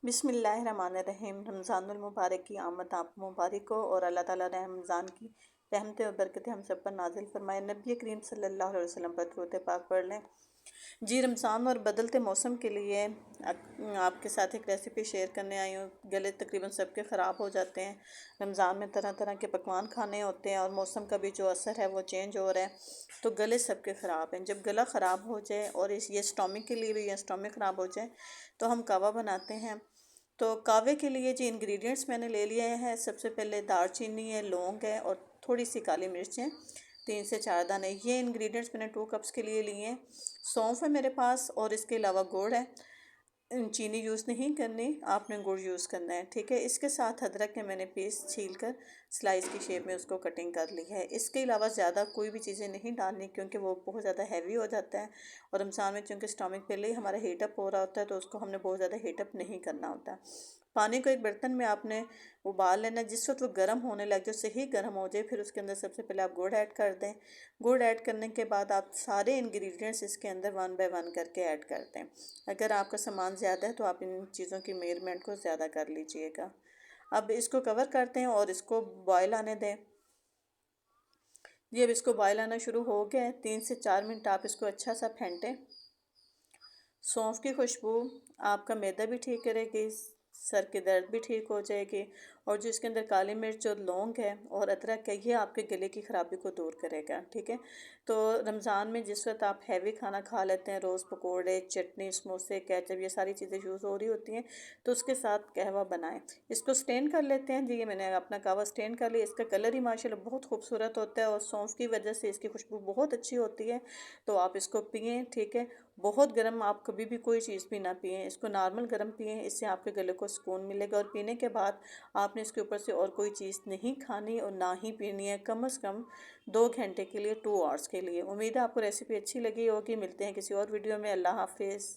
बिस्मिल्लाहिर्रहमानिर्रहीम। रमज़ानुल मुबारक की आमद आप मुबारक हो और अल्लाह ताला ने रमज़ान की रहमतें और बरकतें हम सब पर नाजिल फरमाए। नबी करीम सल्लल्लाहु अलैहि वसल्लम पर दुरूद पाक पढ़ लें। जी, रमज़ान और बदलते मौसम के लिए आपके साथ एक रेसिपी शेयर करने आई हूँ। गले तकरीबन सबके ख़राब हो जाते हैं। रमज़ान में तरह तरह के पकवान खाने होते हैं और मौसम का भी जो असर है वो चेंज हो रहा है, तो गले सबके ख़राब हैं। जब गला ख़राब हो जाए और ये स्टोमिक के लिए भी, ये स्टोमिक ख़राब हो जाए, तो हम कावा बनाते हैं। तो कावे के लिए जी इंग्रेडिएंट्स मैंने ले लिए हैं। सबसे पहले दालचीनी है, लौंग है और थोड़ी सी काली मिर्च है, 3 से 4 दाने। ये इंग्रेडिएंट्स मैंने 2 कप्स के लिए लिए हैं। सौंफ है मेरे पास और इसके अलावा गुड़ है। चीनी यूज़ नहीं करनी, आपने गुड़ यूज़ करना है, ठीक है। इसके साथ अदरक के मैंने पीस छील कर स्लाइस की शेप में उसको कटिंग कर ली है। इसके अलावा ज़्यादा कोई भी चीज़ें नहीं डालनी, क्योंकि वो बहुत ज़्यादा हैवी हो जाता है। और रमज़ान में चूँकि स्टमक पहले ही हमारा हीटअप हो रहा होता है, तो उसको हमने बहुत ज़्यादा हीटअप नहीं करना होता। पानी को एक बर्तन में आपने उबाल लेना। जिस वक्त वो गर्म होने लग जाए, सही गर्म हो जाए, फिर उसके अंदर सबसे पहले आप गुड़ ऐड कर दें। गुड़ ऐड करने के बाद आप सारे इंग्रेडिएंट्स इसके अंदर 1 बाय 1 करके ऐड कर दें। अगर आपका सामान ज़्यादा है तो आप इन चीज़ों की मेजरमेंट को ज़्यादा कर लीजिएगा। अब इसको कवर करते हैं और इसको बॉयल आने दें। ये अब इसको बॉयल आना शुरू हो गया है। 3 से 4 मिनट आप इसको अच्छा सा फेंटें। सौंफ की खुशबू आपका मैदा भी ठीक करेगी, सर की दर्द भी ठीक हो जाएगी, और जो इसके अंदर काली मिर्च और लौंग है और अदरक है, ये आपके गले की ख़राबी को दूर करेगा, ठीक है। तो रमज़ान में जिस वक्त आप हैवी खाना खा लेते हैं, रोज़ पकोड़े, चटनी, समोसे, केचप, ये सारी चीज़ें यूज़ हो रही होती हैं, तो उसके साथ कहवा बनाएं। इसको स्टेन कर लेते हैं। जी, ये मैंने अपना कहवा स्टेन कर लिया। इसका कलर ही माशाल्लाह बहुत खूबसूरत होता है और सौंफ की वजह से इसकी खुशबू बहुत अच्छी होती है। तो आप इसको पिएँ, ठीक है। बहुत गर्म आप कभी भी कोई चीज़ भी ना पिएं, इसको नॉर्मल गर्म पिएं, इससे आपके गले को सुकून मिलेगा। और पीने के बाद आपने इसके ऊपर से और कोई चीज़ नहीं खानी और ना ही पीनी है, कम से कम 2 घंटे के लिए, 2 आवर्स के लिए। उम्मीद है आपको रेसिपी अच्छी लगी होगी। मिलते हैं किसी और वीडियो में। अल्लाह हाफिज़।